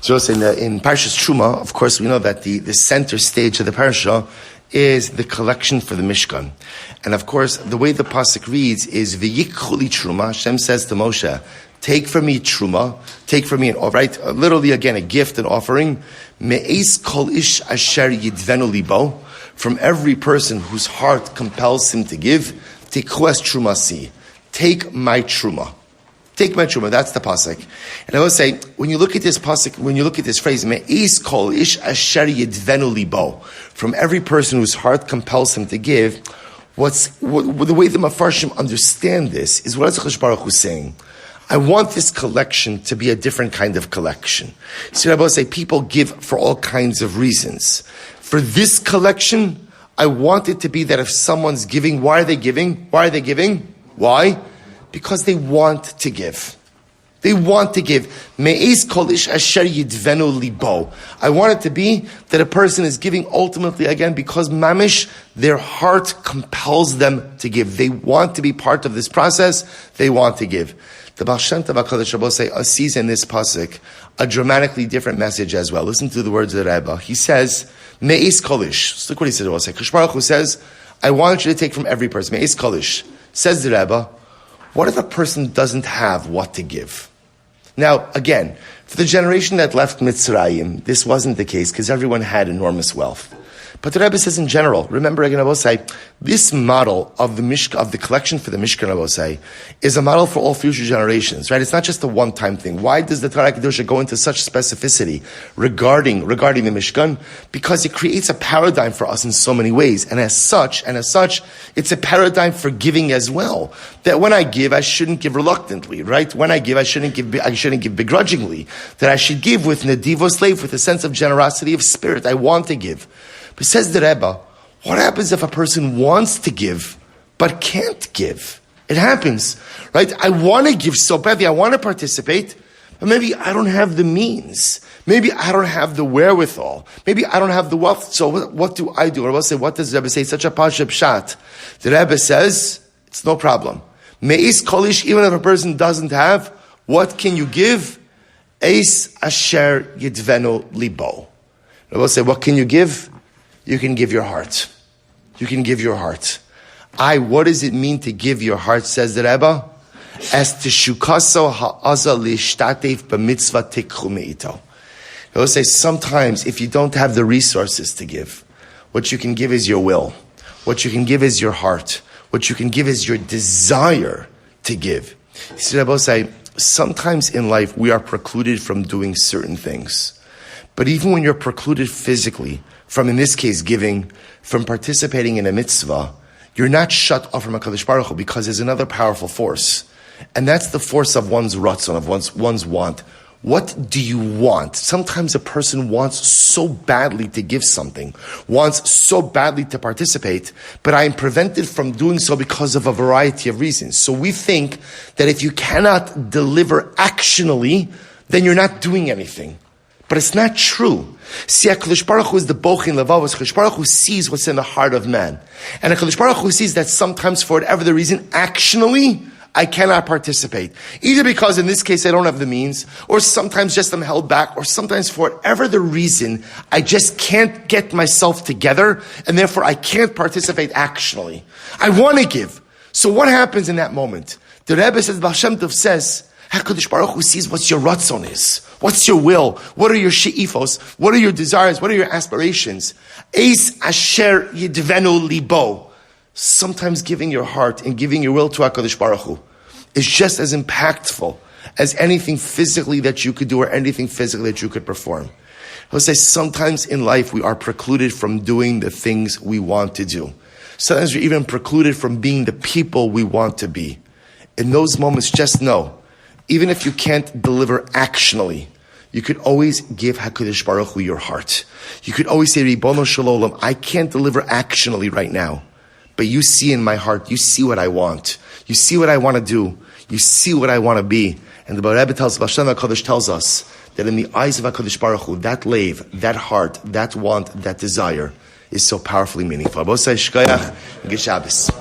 So in Parsha's Terumah, of course, we know that the center stage of the Parsha is the collection for the Mishkan. And of course, the way the Pasuk reads is, V'yikchu li Terumah, Hashem says to Moshe, take for me Terumah, take for me literally again, a gift, an offering, me'es kol ish asher yidvenu libo, from every person whose heart compels him to give, tikhu es Terumasi, take my Terumah. Take my Terumah, that's the pasuk. And I will say, when you look at this pasuk, when you look at this phrase, me'is kol ish asher yidvenu libo, from every person whose heart compels him to give, the way the Mefarshim understand this is what HaKadosh Baruch Hu is saying. I want this collection to be a different kind of collection. So I will say, people give for all kinds of reasons. For this collection, I want it to be that if someone's giving, why are they giving? Why are they giving? Why? Because they want to give. They want to give. Me'ez kol ish asher yidvenu libo. I want it to be that a person is giving ultimately, again, because mamish, their heart compels them to give. They want to be part of this process. They want to give. The Baal Shem Tov HaKadosh Baruch Hu sees in this pasuk a dramatically different message as well. Listen to the words of the Rebbe. He says, Me'ez kol ish. So look what he says. HaKadosh Baruch Hu says, I want you to take from every person. Me'ez kol ish. Says the Rebbe, what if a person doesn't have what to give? Now, again, for the generation that left Mitzrayim, this wasn't the case because everyone had enormous wealth. But the Rebbe says in general, remember again, I will say, this model of the collection for the Mishkan, I will say, is a model for all future generations, right? It's not just a one-time thing. Why does the Torah Kedusha go into such specificity regarding the Mishkan? Because it creates a paradigm for us in so many ways. And as such, it's a paradigm for giving as well. That when I give, I shouldn't give reluctantly, right? When I give, I shouldn't give begrudgingly. That I should give with nedivo slave, with a sense of generosity of spirit. I want to give. But says the Rebbe, what happens if a person wants to give, but can't give? It happens, right? I want to give so badly, I want to participate, but maybe I don't have the means. Maybe I don't have the wherewithal. Maybe I don't have the wealth. So what do I do? Or I will say, what does the Rebbe say? It's such a Parsha pshat. The Rebbe says, it's no problem. Me'is kolish, even if a person doesn't have, what can you give? Eis asher yidvenu libo. I will say, what can you give? You can give your heart. You can give your heart. What does it mean to give your heart, says the Rebbe? As teshukaso ha'aza lishtatev b'mitzvah tikchu me'ito. He will say, sometimes if you don't have the resources to give, what you can give is your will. What you can give is your heart. What you can give is your desire to give. He said, Rebbe will say, sometimes in life we are precluded from doing certain things. But even when you're precluded physically, from, in this case, giving, from participating in a mitzvah, you're not shut off from HaKadosh Baruch Hu because there's another powerful force. And that's the force of one's ratzon, of one's want. What do you want? Sometimes a person wants so badly to give something, wants so badly to participate, but I am prevented from doing so because of a variety of reasons. So we think that if you cannot deliver actionally, then you're not doing anything. But it's not true. See, HaKadosh Baruch Hu is the bochin levavos. HaKadosh Baruch Hu sees what's in the heart of man. And HaKadosh Baruch Hu sees that sometimes, for whatever the reason, actionally, I cannot participate. Either because in this case I don't have the means, or sometimes just I'm held back, or sometimes for whatever the reason, I just can't get myself together, and therefore I can't participate actionally. I want to give. So what happens in that moment? The Rebbe says, Baal Shem Tov says, HaKadosh Baruch Hu sees what your ratzon is. What's your will? What are your she'ifos? What are your desires? What are your aspirations? Eis asher yidvenu libo. Sometimes giving your heart and giving your will to HaKadosh Baruch Hu is just as impactful as anything physically that you could do or anything physically that you could perform. I'll say sometimes in life we are precluded from doing the things we want to do. Sometimes we're even precluded from being the people we want to be. In those moments, just know, even if you can't deliver actionally, you could always give HaKadosh Baruch Hu your heart. You could always say, Ribono Shel Olam, I can't deliver actionally right now, but you see in my heart, you see what I want. You see what I want to do. You see what I want to be. And the Rebbe tells, Baal Shem HaKadosh tells us that in the eyes of HaKadosh Baruch Hu, that leiv, that heart, that want, that desire is so powerfully meaningful. Good Shabbos.